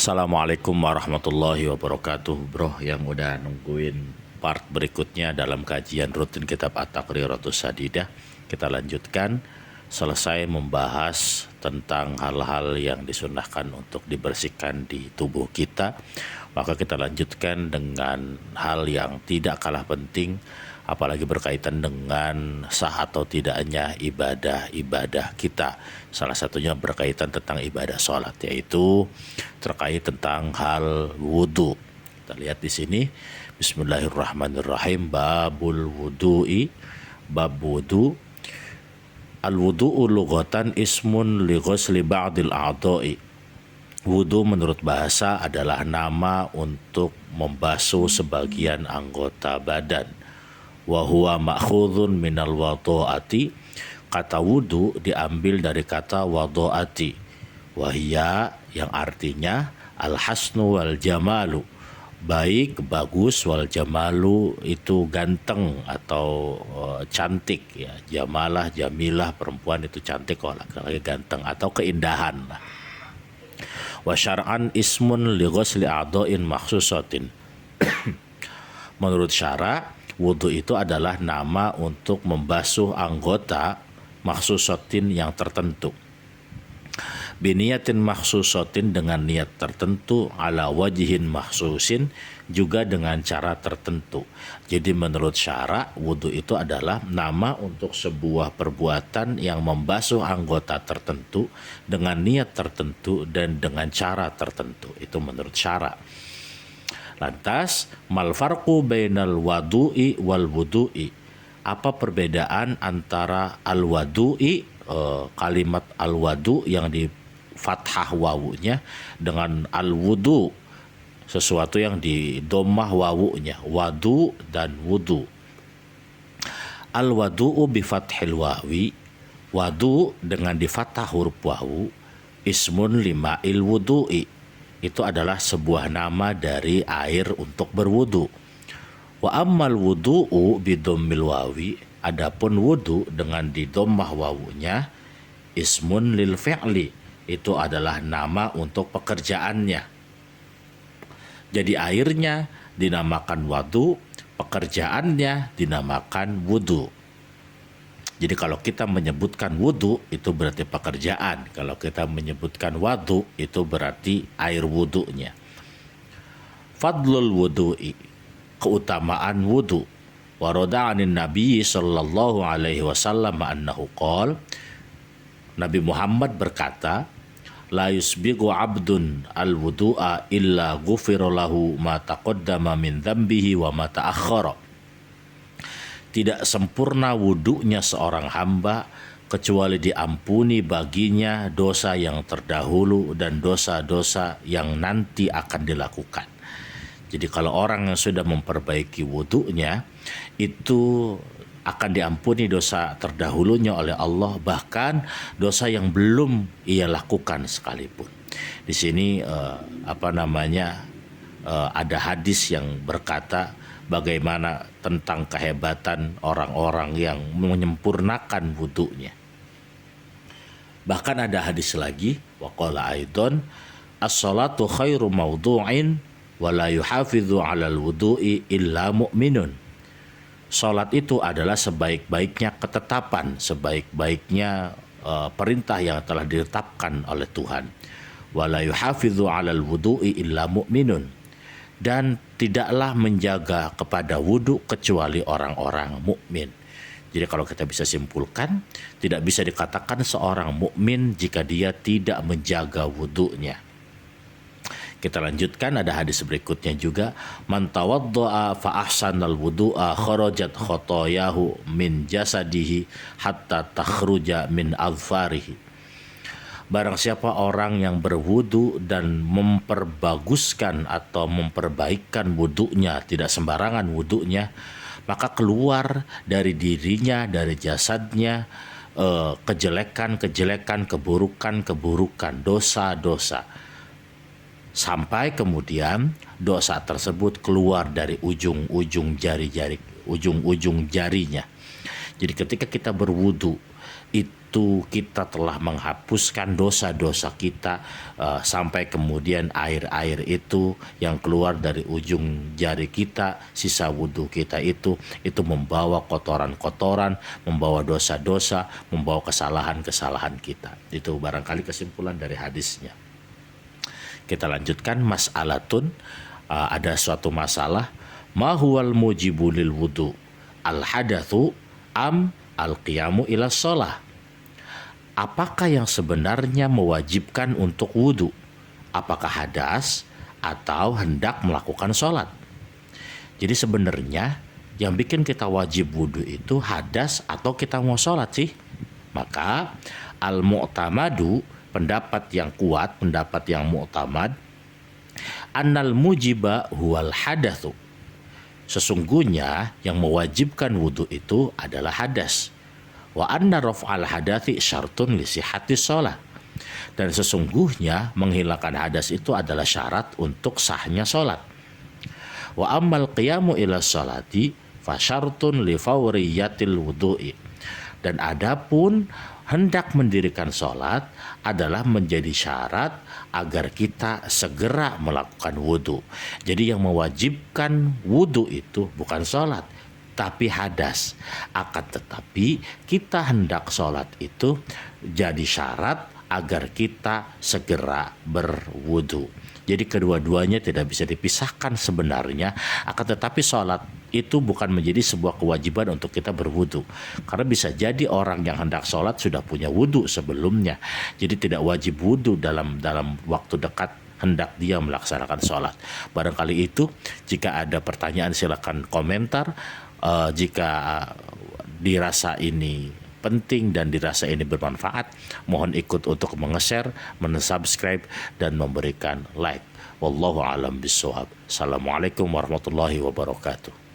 Assalamualaikum warahmatullahi wabarakatuh, bro yang udah nungguin part berikutnya dalam kajian rutin kitab At-Taqriratus Sadidah. Kita lanjutkan, selesai membahas tentang hal-hal yang disunahkan untuk dibersihkan di tubuh kita. Maka kita lanjutkan dengan hal yang tidak kalah penting, apalagi berkaitan dengan sah atau tidaknya ibadah-ibadah kita. Salah satunya berkaitan tentang ibadah sholat, yaitu terkait tentang hal wudhu. Kita lihat di sini, Bismillahirrahmanirrahim. Babul wudu'i, bab wudhu. Al-wudu'u lughatan ismun li ghusli ba'dil a'dha'i. Wudhu menurut bahasa adalah nama untuk membasuh sebagian anggota badan. Wa huwa ma'khudhun minal wadha'ati. Kata wudhu diambil dari kata wadha'ati. Wahia yang artinya al-hasnu wal jamalu. Baik, bagus, wal jamalu itu ganteng atau cantik ya. Jamalah, jamilah, perempuan itu cantik, kalau laki-laki ganteng atau keindahan. Wa syar'an ismun li ghusli a'dha'in makhsusatin. Menurut syara, wudhu itu adalah nama untuk membasuh anggota makhsusatin yang tertentu. Biniyatin makhsusatin, dengan niat tertentu, ala wajihin makhsusin, juga dengan cara tertentu. Jadi menurut syara, wudhu itu adalah nama untuk sebuah perbuatan yang membasuh anggota tertentu dengan niat tertentu dan dengan cara tertentu. Itu menurut syara. Lantas, mal farqu bainal wadu'i wal wudu'i. Apa perbedaan antara al-wadu'i, kalimat al-wadu yang di fathah wawunya, dengan al-wudu, sesuatu yang di dhammah wawunya, wadu dan wudu. Al-wadu'u bi fathil wawi, wadu dengan di fathah huruf wawu, ismun lima'il wudu'i, itu adalah sebuah nama dari air untuk berwudu. Wa ammal wudu'u bi dhammil wawi, adapun wudu dengan di dhammah wawunya, ismun lil fi'li, itu adalah nama untuk pekerjaannya. Jadi airnya dinamakan wadu, pekerjaannya dinamakan wudu. Jadi kalau kita menyebutkan wudu itu berarti pekerjaan, kalau kita menyebutkan wadu itu berarti air wudunya. Fadlul wudu'i, keutamaan wudu. Warada 'anin Nabi sallallahu alaihi wasallam annahu qala, Nabi Muhammad berkata, la yusbigu 'abdun al-wudu'a illa ghufira lahu ma taqaddama min dzambihi wa ma ta'akhkhara. Tidak sempurna wudunya seorang hamba kecuali diampuni baginya dosa yang terdahulu dan dosa-dosa yang nanti akan dilakukan. Jadi kalau orang yang sudah memperbaiki wudunya, itu akan diampuni dosa terdahulunya oleh Allah, bahkan dosa yang belum ia lakukan sekalipun. Di sini ada hadis yang berkata bagaimana tentang kehebatan orang-orang yang menyempurnakan wudunya. Bahkan ada hadis lagi, waqala aidan as-salatu khairu mawdu'in wa la yuhafidhu 'alal wudu'i illa mu'minun. Salat itu adalah sebaik-baiknya ketetapan, sebaik-baiknya perintah yang telah ditetapkan oleh Tuhan. Wa la yuhafidhu 'alal wudu'i illa mu'minun. Dan tidaklah menjaga kepada wudu kecuali orang-orang mukmin. Jadi kalau kita bisa simpulkan, tidak bisa dikatakan seorang mukmin jika dia tidak menjaga wudunya. Kita lanjutkan, ada hadis berikutnya juga, man tawaddaa fa ahsanal wudu'a kharajat khotoyahu min jasadihi hatta takhruja min adfarihi. Barang siapa orang yang berwudu dan memperbaguskan atau memperbaikkan wudunya, tidak sembarangan wudunya, maka keluar dari dirinya, dari jasadnya, kejelekan-kejelekan, keburukan-keburukan, dosa-dosa. Sampai kemudian dosa tersebut keluar dari ujung-ujung jari-jari, ujung-ujung jarinya. Jadi ketika kita berwudu, itu kita telah menghapuskan dosa-dosa kita, sampai kemudian air-air itu yang keluar dari ujung jari kita, sisa wudhu kita itu membawa kotoran-kotoran, membawa dosa-dosa, membawa kesalahan-kesalahan kita. Itu barangkali kesimpulan dari hadisnya. Kita lanjutkan, mas'alatun, ada suatu masalah, ma huwal mujibu lil wudu, al hadatsu am al qiyamu ila shalah. Apakah yang sebenarnya mewajibkan untuk wudu? Apakah hadas atau hendak melakukan sholat? Jadi sebenarnya yang bikin kita wajib wudu itu hadas atau kita mau sholat sih? Maka al-mu'tamadu, pendapat yang kuat, pendapat yang mu'tamad, annal mujiba huwal hadatsu. Sesungguhnya yang mewajibkan wudu itu adalah hadas. Wa anna raf'al hadathi syartun li sihhati shalah. Dan sesungguhnya menghilangkan hadas itu adalah syarat untuk sahnya salat. Wa ammal qiyamu ila sholati fa syartun li fawriyatil wudu'i. Dan adapun hendak mendirikan sholat adalah menjadi syarat agar kita segera melakukan wudhu. Jadi yang mewajibkan wudhu itu bukan sholat, tapi hadas. Akan tetapi kita hendak sholat itu jadi syarat agar kita segera berwudhu. Jadi kedua-duanya tidak bisa dipisahkan sebenarnya. Akan tetapi sholat itu bukan menjadi sebuah kewajiban untuk kita berwudu, karena bisa jadi orang yang hendak sholat sudah punya wudu sebelumnya, jadi tidak wajib wudu dalam waktu dekat hendak dia melaksanakan sholat. Barangkali itu, jika ada pertanyaan silakan komentar. Jika dirasa ini penting dan dirasa ini bermanfaat, mohon ikut untuk menge-share, men-subscribe, dan memberikan like. Wallahu a'lam bishawab. Assalamualaikum warahmatullahi wabarakatuh.